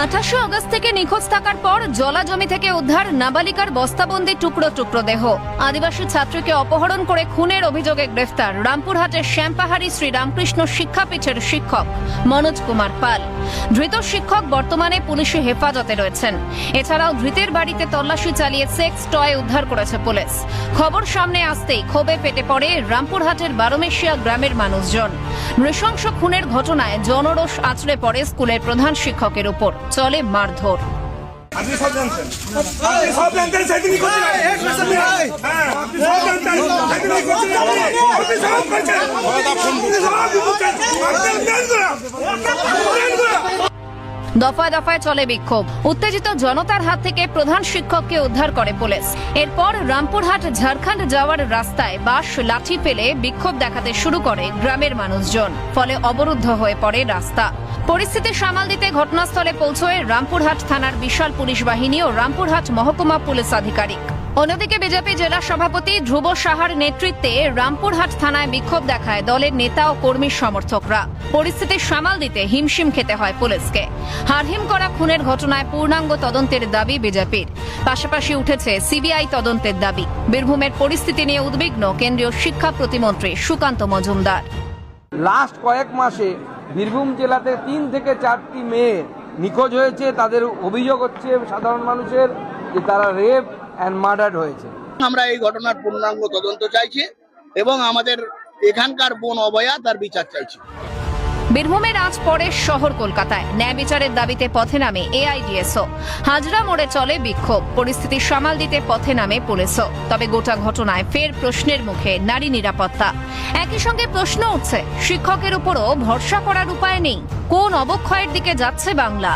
28 August থেকে নিখোঁজ থাকার পর জলা জমি থেকে উদ্ধার নাবালিকার বস্তাবন্দি টুকরো টুকরো দেহ। আদিবাসী ছাত্রীকে অপহরণ করে খুনের অভিযোগে গ্রেফতার রামপুরহাটের শ্যামপাহাড়ি শ্রীরামকৃষ্ণ শিক্ষাপীঠের শিক্ষক মনোজ কুমার পাল। ধৃত শিক্ষক বর্তমানে পুলিশি হেফাজতে রয়েছেন। এছাড়াও ধৃতের বাড়িতে তল্লাশি চালিয়ে সেক্স টয় উদ্ধার করেছে পুলিশ। খবর সামনে আসতেই ক্ষোভে ফেটে পড়ে রামপুরহাটের বারোমেশিয়া গ্রামের মানুষজন। নৃশংস খুনের ঘটনায় জনরোষ আছড়ে পড়ে স্কুলের প্রধান শিক্ষকের উপর। চলে মারধর। আপনি সব জানতেন, আপনি সব জানতেন, সেদিনই করছেন, হ্যাঁ, আপনি সব জানতেন, সেদিনই করছেন, আপনি সব করছেন, দফায় দফায় চলে বিক্ষোভ। উত্তেজিত জনতার হাত থেকে প্রধান শিক্ষককে উদ্ধার করে পুলিশ। এরপর রামপুরহাট ঝাড়খণ্ড যাওয়ার রাস্তায় বাঁশ লাঠি ফেলে বিক্ষোভ দেখাতে শুরু করে গ্রামের মানুষজন। ফলে অবরুদ্ধ হয়ে পড়ে রাস্তা। পরিস্থিতি সামাল দিতে ঘটনাস্থলে পৌঁছয় রামপুরহাট থানার বিশাল পুলিশ বাহিনী ও রামপুরহাট মহকুমা পুলিশ আধিকারিক। অন্যদিকে বিজেপি জেলা সভাপতি ধ্রুব সাহার নেতৃত্বে রামপুরহাট থানায় বিক্ষোভ দেখায় দলের নেতা ও কর্মী সমর্থকরা। পরিস্থিতি সামাল দিতে হিমশিম খেতে হয় পুলিশকে। হারহিম করা খুনের ঘটনায় পূর্ণাঙ্গ তদন্তের দাবি বিজেপির। পাশাপাশি উঠেছে সিবিআই তদন্তের দাবি। বীরভূমের পরিস্থিতি নিয়ে উদ্বিগ্ন কেন্দ্রীয় শিক্ষা প্রতিমন্ত্রী সুকান্ত মজুমদার। লাস্ট কয়েক মাসে বীরভূম জেলাতে 3 থেকে 4টি মেয়ে নিখোঁজ হয়েছে। তাদের অভিযোগ হচ্ছে সাধারণ মানুষের যে তারা রেপ অ্যান্ড মার্ডার হয়েছে। আমরা এই ঘটনার পূর্ণাঙ্গ তদন্ত চাইছি এবং আমাদের এখানকার বোন অভয়া তার বিচার চাইছি। বীরভূমের আজ পরে শহর কলকাতায় ন্যায় বিচারের দাবিতে পথে নামে এআইডিএসও। হাজরা মোড়ে চলে বিক্ষোভ। পরিস্থিতি সামাল দিতে পথে নামে পুলিশও। তবে গোটা ঘটনায় ফের প্রশ্নের মুখে নারী নিরাপত্তা। একই সঙ্গে প্রশ্ন উঠছে, শিক্ষকের উপরও ভরসা করার উপায় নেই। কোন অবক্ষয়ের দিকে যাচ্ছে বাংলা?